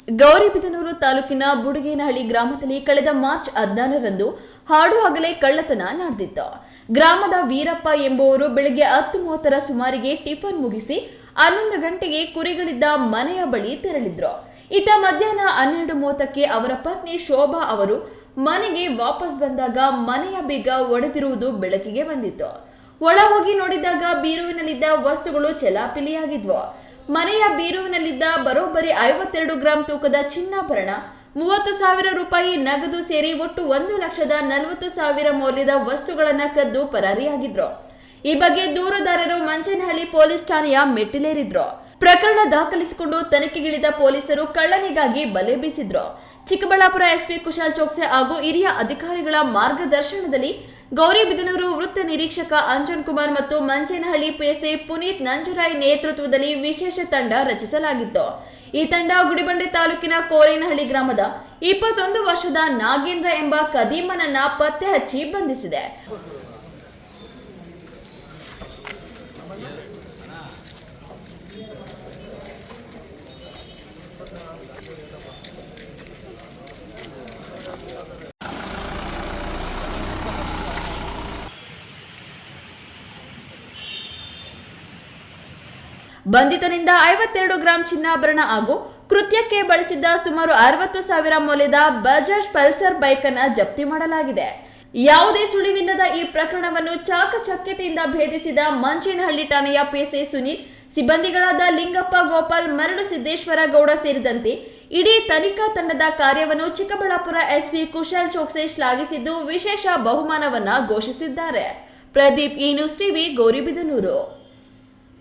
ಗೌರಿಬಿದನೂರು ತಾಲೂಕಿನ ಬುಡಗೇನಹಳ್ಳಿ ಗ್ರಾಮದಲ್ಲಿ ಕಳೆದ ಮಾರ್ಚ್ 14ರಂದು ಹಾಡು ಹಗಲೇ ಕಳ್ಳತನ ನಡೆದಿತ್ತು. ಗ್ರಾಮದ ವೀರಪ್ಪ ಎಂಬುವರು ಬೆಳಗ್ಗೆ 10:30ರ ಸುಮಾರಿಗೆ ಟಿಫನ್ ಮುಗಿಸಿ 11 ಗಂಟೆಗೆ ಕುರಿಗಳಿದ್ದ ಮನೆಯ ಬಳಿ ತೆರಳಿದ್ರು. ಇತ್ತ ಮಧ್ಯಾಹ್ನ 12:30ಕ್ಕೆ ಅವರ ಪತ್ನಿ ಶೋಭಾ ಅವರು ಮನೆಗೆ ವಾಪಸ್ ಬಂದಾಗ ಮನೆಯ ಬೀಗ ಒಡೆದಿರುವುದು ಬೆಳಕಿಗೆ ಬಂದಿತ್ತು. ಒಳ ಹೋಗಿ ನೋಡಿದಾಗ ಬೀರುವಿನಲ್ಲಿದ್ದ ವಸ್ತುಗಳು ಚೆಲ್ಲಾಪಿಲ್ಲಿಯಾಗಿದ್ವು. ಮನೆಯ ಬೀರುವಿನಲ್ಲಿದ್ದ ಬರೋಬ್ಬರಿ 52 ಗ್ರಾಂ ತೂಕದ ಚಿನ್ನಾಭರಣ, 30,000 ರೂಪಾಯಿ ನಗದು ಸೇರಿ ಒಟ್ಟು 1,40,40,000 ಮೌಲ್ಯದ ವಸ್ತುಗಳನ್ನ ಕದ್ದು ಪರಾರಿಯಾಗಿದ್ರು. ಈ ಬಗ್ಗೆ ದೂರುದಾರರು ಮಂಚೇನಹಳ್ಳಿ ಪೊಲೀಸ್ ಠಾಣೆಯ ಮೆಟ್ಟಿಲೇರಿದ್ರು. ಪ್ರಕರಣ ದಾಖಲಿಸಿಕೊಂಡು ತನಿಖೆಗಿಳಿದ ಪೊಲೀಸರು ಕಳ್ಳನಿಗಾಗಿ ಬಲೆ ಬೀಸಿದ್ರು. ಚಿಕ್ಕಬಳ್ಳಾಪುರ ಎಸ್ಪಿ ಕುಶಾಲ್ ಚೋಕ್ಸೆ ಹಾಗೂ ಹಿರಿಯ ಅಧಿಕಾರಿಗಳ ಮಾರ್ಗದರ್ಶನದಲ್ಲಿ ಗೌರಿಬಿದನೂರು ವೃತ್ತ ನಿರೀಕ್ಷಕ ಅಂಜನ್ ಕುಮಾರ್ ಮತ್ತು ಮಂಚೇನಹಳ್ಳಿ ಪಿಎಸ್ಐ ಪುನೀತ್ ನಂಜರಾಯ್ ನೇತೃತ್ವದಲ್ಲಿ ವಿಶೇಷ ತಂಡ ರಚಿಸಲಾಗಿತ್ತು. ಈ ತಂಡ ಗುಡಿಬಂಡೆ ತಾಲೂಕಿನ ಕೋರೇನಹಳ್ಳಿ ಗ್ರಾಮದ 21 ವರ್ಷದ ನಾಗೇಂದ್ರ ಎಂಬ ಕದೀಮನನ್ನ ಪತ್ತೆ ಹಚ್ಚಿ ಬಂಧಿಸಿದೆ. ಬಂಧಿತನಿಂದ 52 ಗ್ರಾಂ ಚಿನ್ನಾಭರಣ ಹಾಗೂ ಕೃತ್ಯಕ್ಕೆ ಬಳಸಿದ್ದ ಸುಮಾರು 60,000 ಮೌಲ್ಯದ ಬಜಾಜ್ ಪಲ್ಸರ್ ಬೈಕ್ ಅನ್ನು ಜಪ್ತಿ ಮಾಡಲಾಗಿದೆ. ಯಾವುದೇ ಸುಳಿವಿಲ್ಲದ ಈ ಪ್ರಕರಣವನ್ನು ಚಾಕಚಕ್ಯತೆಯಿಂದ ಭೇದಿಸಿದ ಮಂಚೇನಹಳ್ಳಿ ಠಾಣೆಯ ಪಿಎಸ್ಐ ಸುನೀಲ್, ಸಿಬ್ಬಂದಿಗಳಾದ ಲಿಂಗಪ್ಪ, ಗೋಪಾಲ್, ಮರಳು ಸಿದ್ದೇಶ್ವರ ಗೌಡ ಸೇರಿದಂತೆ ಇಡೀ ತನಿಖಾ ತಂಡದ ಕಾರ್ಯವನ್ನು ಚಿಕ್ಕಬಳ್ಳಾಪುರ ಎಸ್ಪಿ ಕುಶಾಲ್ ಚೋಕ್ಸೆ ಶ್ಲಾಘಿಸಿದ್ದು ವಿಶೇಷ ಬಹುಮಾನವನ್ನ ಘೋಷಿಸಿದ್ದಾರೆ. ಪ್ರದೀಪ್, ಈ ನ್ಯೂಸ್ ಟಿವಿ, ಗೌರಿಬಿದನೂರು.